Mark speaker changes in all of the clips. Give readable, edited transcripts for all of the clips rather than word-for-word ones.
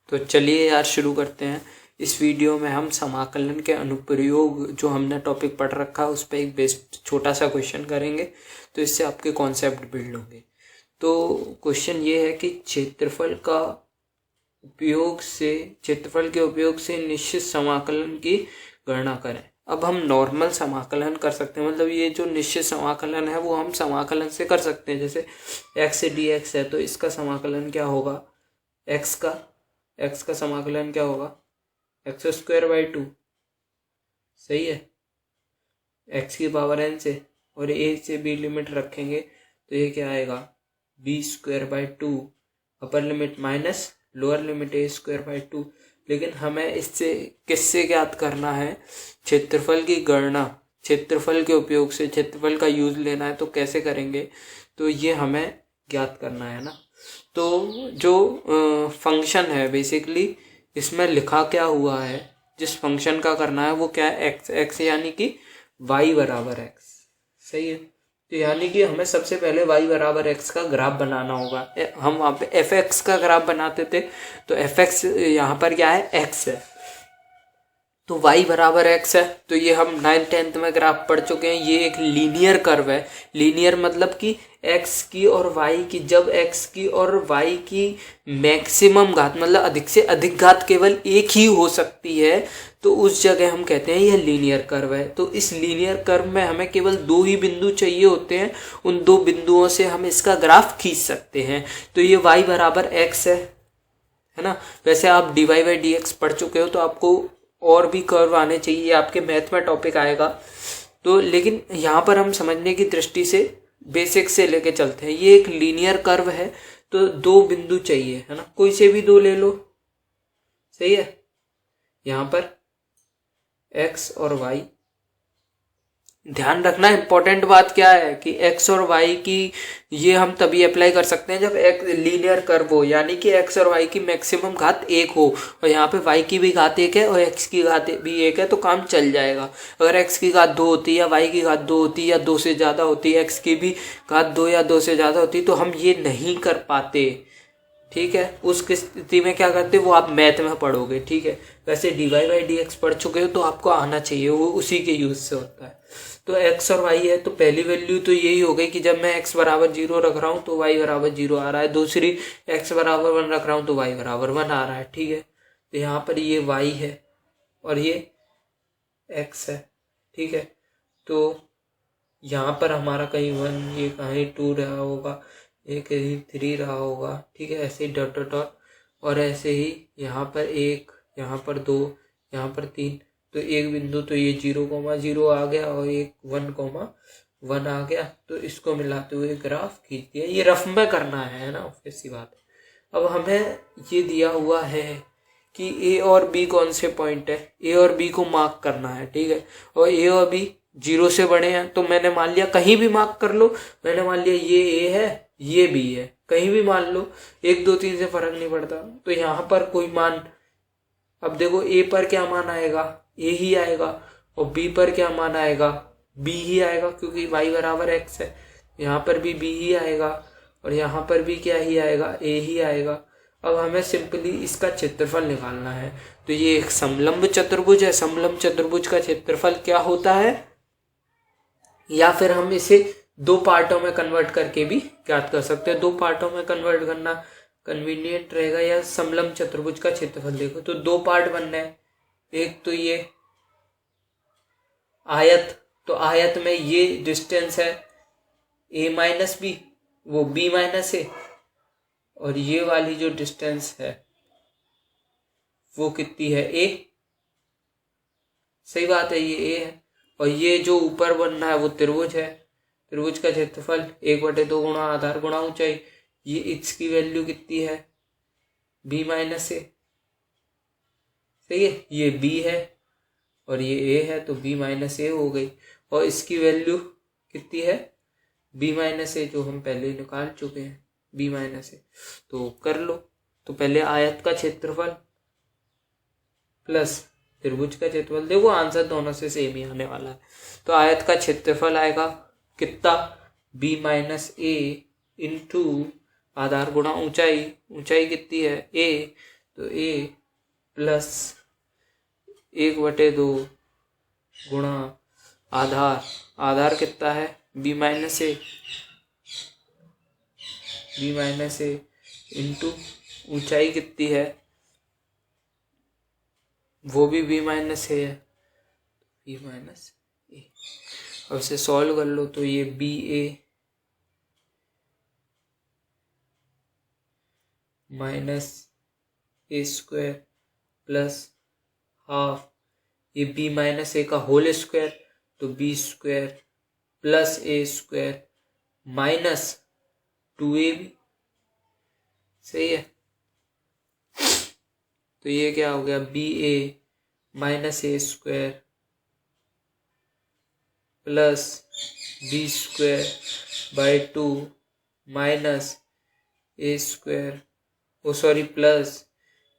Speaker 1: तो चलिए यार शुरू करते हैं। इस वीडियो में हम समाकलन के अनुप्रयोग जो हमने टॉपिक पढ़ रखा है उस पर एक बेस्ट छोटा सा क्वेश्चन करेंगे, तो इससे आपके कॉन्सेप्ट बिल्ड होंगे। तो क्वेश्चन ये है कि क्षेत्रफल के उपयोग से निश्चित समाकलन की गणना करें। अब हम नॉर्मल समाकलन कर सकते हैं, मतलब ये जो निश्चित समाकलन है वो हम समाकलन से कर सकते हैं। जैसे x से dx है तो इसका समाकलन क्या होगा, x का समाकलन क्या होगा, x²/2, सही है, x की पावर n से, और a से b लिमिट रखेंगे तो ये क्या आएगा, b²/2 upper limit minus lower limit a²/2। लेकिन हमें इससे किससे ज्ञात करना है, क्षेत्रफल की गणना, क्षेत्रफल के उपयोग से क्षेत्रफल का यूज लेना है। तो कैसे करेंगे, तो ये हमें ज्ञात करना है ना। तो जो फंक्शन है बेसिकली इसमें लिखा क्या हुआ है, जिस फंक्शन का करना है वो क्या है, x यानी कि y बराबर x, सही है। तो यानी कि हमें सबसे पहले y बराबर x का ग्राफ बनाना होगा। हम वहाँ पे fx का ग्राफ बनाते थे, तो fx यहाँ पर क्या है, x है, तो y बराबर x है। तो ये हम 9th-10th में ग्राफ पढ़ चुके हैं। ये एक लीनियर कर्व है। लीनियर मतलब कि x की और y की, जब x की और y की मैक्सिमम घात मतलब अधिक से अधिक घात केवल एक ही हो सकती है, तो उस जगह हम कहते हैं यह लीनियर कर्व है। तो इस लीनियर कर्व में हमें केवल दो ही बिंदु चाहिए होते हैं, उन दो बिंदुओं से हम इसका ग्राफ खींच सकते हैं। तो ये y बराबर x है ना। वैसे आप dy/dx पढ़ चुके हो तो आपको और भी कर्व आने चाहिए, आपके मैथ में टॉपिक आएगा। तो लेकिन यहाँ पर हम समझने की दृष्टि से बेसिक से लेके चलते हैं। ये एक लीनियर कर्व है, तो दो बिंदु चाहिए, है ना, कोई से भी दो ले लो, सही है। यहाँ पर x और y, ध्यान रखना इंपॉर्टेंट बात क्या है कि x और y की ये हम तभी अप्लाई कर सकते हैं जब एक लीनियर कर्व हो, यानी कि x और y की मैक्सिमम घात एक हो, और यहाँ पे y की भी घात एक है और x की घात भी एक है, तो काम चल जाएगा। अगर x की घात 2 होती है या y की घात 2 होती है या 2 से ज़्यादा होती है, x की भी घात 2 या 2 से ज़्यादा होती है, तो हम ये नहीं कर पाते, ठीक है। उस स्थिति में क्या करते वो आप मैथ में पढ़ोगे, ठीक है। वैसे dy/dx पढ़ चुके हो तो आपको आना चाहिए, वो उसी के यूज से होता है। तो x और y है, तो पहली वैल्यू तो यही हो गई कि जब मैं x बराबर 0 रख रहा हूँ तो y बराबर 0 आ रहा है। दूसरी x बराबर 1 रख रहा हूँ तो y बराबर 1 आ रहा है, ठीक है। तो यहाँ पर ये y है और ये x है, ठीक है। तो यहाँ पर हमारा कहीं 1, ये कहीं 2 रहा होगा, ये कहीं 3 रहा होगा, ठीक है। ऐसे ही डॉट डॉट डॉट, और ऐसे ही यहाँ पर 1, यहाँ पर 2, यहाँ पर 3, तो एक बिंदु तो ये 0,0 आ गया और एक 1,1 आ गया। तो इसको मिलाते हुए ग्राफ खींच दिया। ये रफ में करना है ना, ऑब्वियस बात है। अब हमें ये दिया हुआ है कि a और b कौन से पॉइंट है, a और b को मार्क करना है, ठीक है। और a और b 0 से बड़े हैं, तो मैंने मान लिया कहीं भी मार्क कर लो, मैंने मान लिया ये a है ये b है, कहीं भी मान लो, 1 2 3 से फर्क नहीं पड़ता। तो यहाँ पर कोई मान, अब देखो a पर क्या मान आएगा, a ही आएगा, और b पर क्या मान आएगा, b ही आएगा, क्योंकि y बराबर x है। यहाँ पर भी b ही आएगा और यहाँ पर भी क्या ही आएगा, a ही आएगा। अब हमें सिंपली इसका क्षेत्रफल निकालना है। तो ये एक समलंब चतुर्भुज है, समलंब चतुर्भुज का क्षेत्रफल क्या होता है, या फिर हम इसे दो पार्टों में कन्वर्ट करके भी ज्ञात कर सकते हैं। दो पार्टों में कन्वर्ट करना कन्वीनियंट रहेगा, या समलंब चतुर्भुज का क्षेत्रफल देखो तो दो पार्ट बनना है। एक तो ये आयत, तो आयत में ये डिस्टेंस है a - b, वो b - a, और ये वाली जो डिस्टेंस है वो कितनी है, a, सही बात है, ये a है। और ये जो ऊपर बनना है वो त्रिभुज है, त्रिभुज का क्षेत्रफल 1/2 गुणा आधार गुणा ऊंचाई। ये इसकी वैल्यू कितनी है, b - a, सही है। ये b है और ये a है, तो b - a हो गई। और इसकी वैल्यू कितनी है, b - a, जो हम पहले निकाल चुके हैं, b - a। तो कर लो। तो पहले आयत का क्षेत्रफल प्लस त्रिभुज का क्षेत्रफल, देखो आंसर दोनों से सेम ही आने वाला है। तो आयत का क्षेत्रफल आएगा कितना, बी माइनस ए इंटू आधार गुणा ऊंचाई, ऊंचाई कितनी है ए, तो ए प्लस 1/2 गुणा आधार, आधार कितना है बी माइनस ए इंटू ऊंचाई कितनी है वो भी बी माइनस ए है, बी माइनस ए। अब इसे सॉल्व कर लो तो ये B A minus A square plus half, ये बी माइनस ए का होल स्क्वायर तो B square plus A square minus 2ab, सही है। तो ये क्या हो गया B A minus A square plus B square by 2 minus A square plus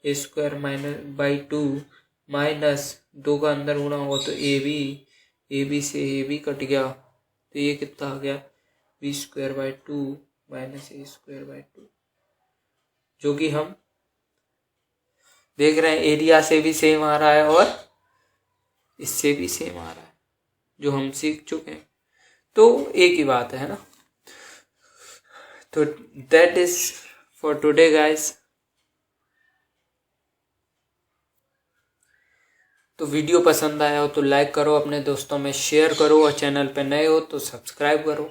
Speaker 1: A square minus by 2 minus 2 का अंदर गुणा होगा तो ए बी से ए बी कट गया, तो ये कितना आ गया B square by 2 minus A square by 2, जो कि हम देख रहे हैं एरिया से भी सेम आ रहा है और इससे भी सेम आ रहा है, जो हम सीख चुके हैं। तो एक ही बात है ना। तो that is for today guys. तो वीडियो पसंद आया हो तो लाइक करो, अपने दोस्तों में शेयर करो और चैनल पे नए हो तो सब्सक्राइब करो।